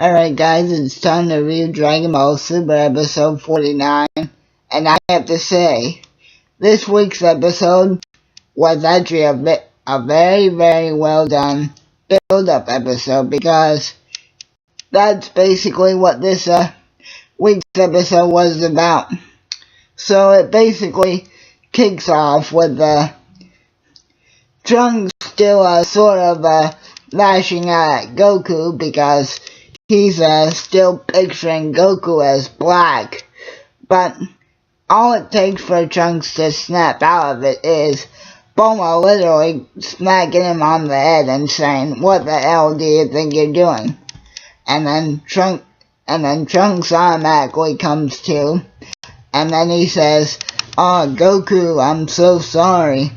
Alright guys, it's time to review Dragon Ball Super episode 49, and I have to say, this week's episode was actually a very, very well done build-up episode, because that's basically what this week's episode was about. So it basically kicks off with Trunks still sort of lashing out at Goku because he's still picturing Goku as black, but all it takes for Trunks to snap out of it is Bulma literally smacking him on the head and saying, "What the hell do you think you're doing?" And then Trunks automatically comes to, and then he says, "Oh, Goku, I'm so sorry."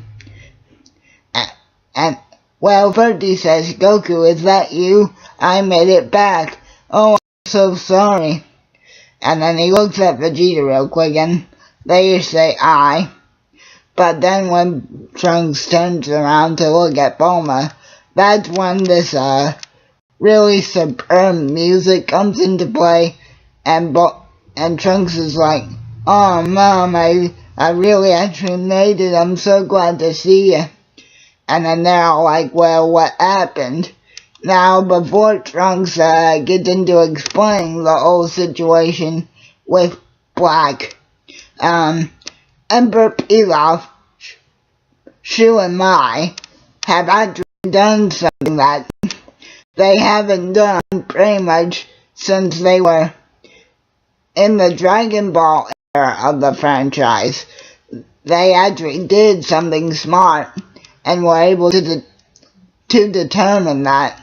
And well, first he says, "Goku, is that you? I made it back. Oh, I'm so sorry." And then he looks at Vegeta real quick and they say "I." But then when Trunks turns around to look at Bulma, that's when this really superb music comes into play, and Trunks is like, "Oh Mom, I really actually made it. I'm so glad to see you." And then they're all like, "Well, what happened?" Now, before Trunks gets into explaining the whole situation with Black, Emperor Pilaf, Shu, and Mai have actually done something that they haven't done pretty much since they were in the Dragon Ball era of the franchise. They actually did something smart and were able to determine that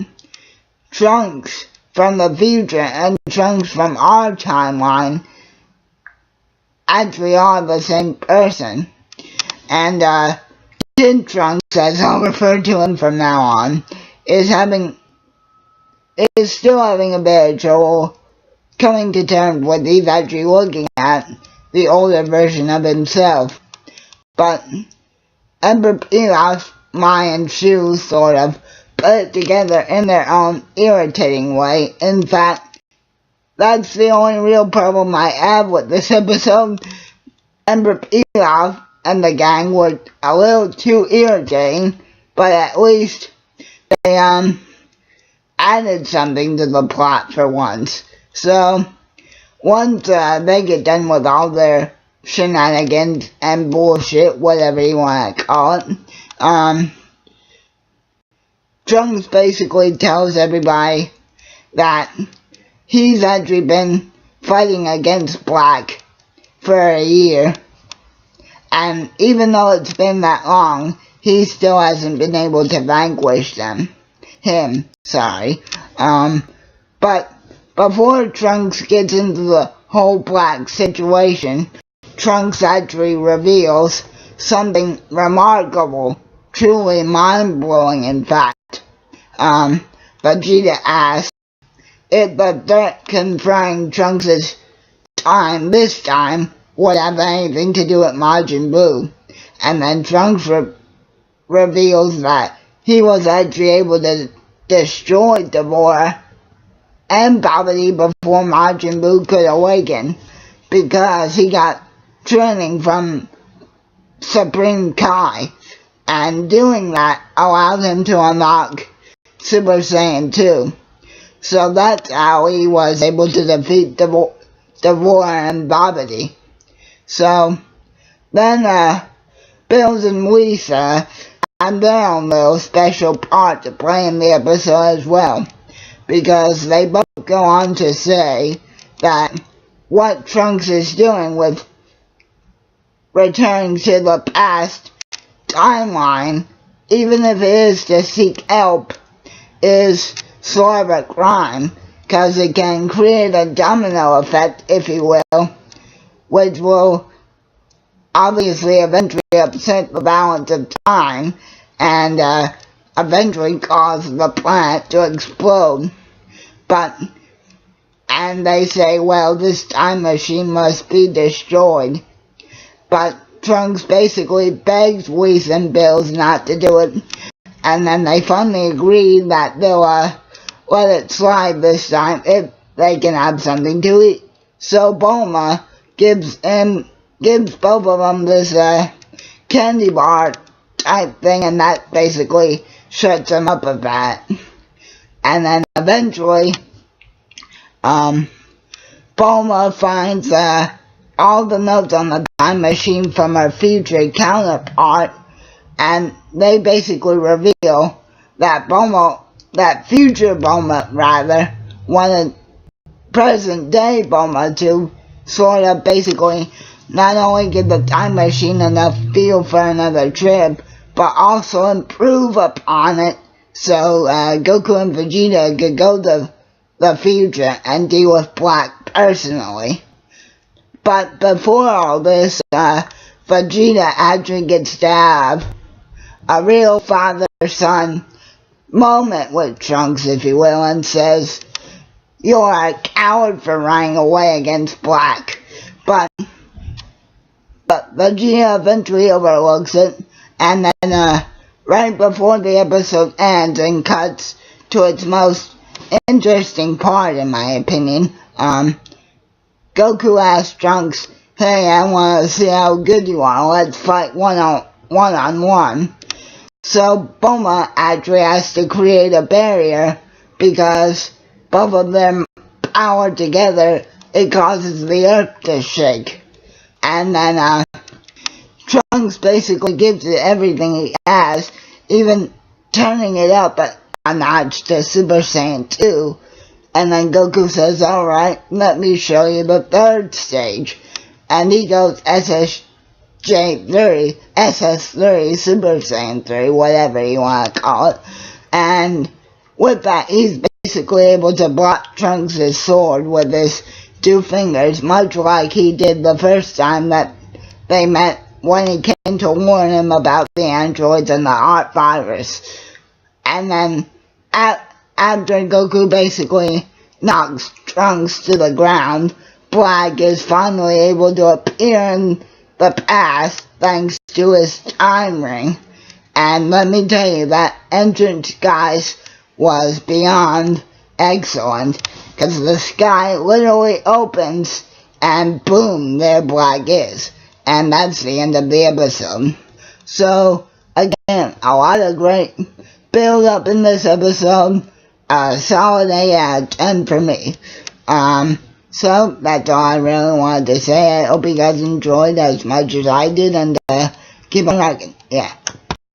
Trunks from the future and Trunks from our timeline actually are the same person. And Kid Trunks, as I'll refer to him from now on, is still having a bit of trouble coming to terms with he's actually looking at the older version of himself. But Emperor Pilaf, Mai, and Shu sort of put it together in their own irritating way. In fact, that's the only real problem I have with this episode. Emperor Pilaf and the gang were a little too irritating, but at least they added something to the plot for once. So once they get done with all their shenanigans and bullshit, whatever you want to call it, Trunks basically tells everybody that he's actually been fighting against Black for a year, and even though it's been that long, he still hasn't been able to vanquish him. But before Trunks gets into the whole Black situation, Trunks actually reveals something remarkable, truly mind-blowing in fact. Vegeta asks if the threat confronting Trunks' time this time would have anything to do with Majin Buu, and then Trunks reveals that he was actually able to destroy Dabura and Babidi before Majin Buu could awaken, because he got training from Supreme Kai, and doing that allowed him to unlock Super Saiyan 2. So that's how he was able to defeat Dabura and Babidi. So then Bills and Lisa had their own little special part to play in the episode as well, because they both go on to say that what Trunks is doing with returning to the past timeline, even if it is to seek help, is sort of a crime, because it can create a domino effect, if you will, which will obviously eventually upset the balance of time and eventually cause the planet to explode. And they say, well, this time machine must be destroyed. But Trunks basically begs Whis and Bills not to do it, and then they finally agree that they'll let it slide this time if they can have something to eat. So Bulma gives both of them this candy bar type thing, and that basically shuts them up a bit. And then eventually, Bulma finds all the notes on the time machine from her future counterpart, and they basically reveal that future Bulma wanted present day Bulma to sort of basically not only give the time machine enough fuel for another trip, but also improve upon it so Goku and Vegeta could go to the future and deal with Black personally. But before all this, Vegeta actually gets to have a real father-son moment with Trunks, if you will, and says, "You're a coward for running away against Black." But Vegeta eventually overlooks it, and then right before the episode ends and cuts to its most interesting part, in my opinion, Goku asks Trunks, "Hey, I want to see how good you are. Let's fight one-on-one." So Bulma actually has to create a barrier because both of them power together, it causes the earth to shake. And then Trunks basically gives it everything he has, even turning it up a notch to Super Saiyan 2. And then Goku says, "Alright, let me show you the third stage." And he goes SSJ3, SS3, Super Saiyan 3, whatever you want to call it. And with that, he's basically able to block Trunks' sword with his two fingers, much like he did the first time that they met when he came to warn him about the androids and the art virus. And then after Goku basically knocks Trunks to the ground, Black is finally able to appear in the past thanks to his time ring. And let me tell you, that entrance, guys, was beyond excellent, because the sky literally opens and boom, there Black is. And that's the end of the episode. So, again, a lot of great build up in this episode. Solid 8 out of 10 for me. So, that's all I really wanted to say. I hope you guys enjoyed as much as I did, and keep on rocking. Yeah.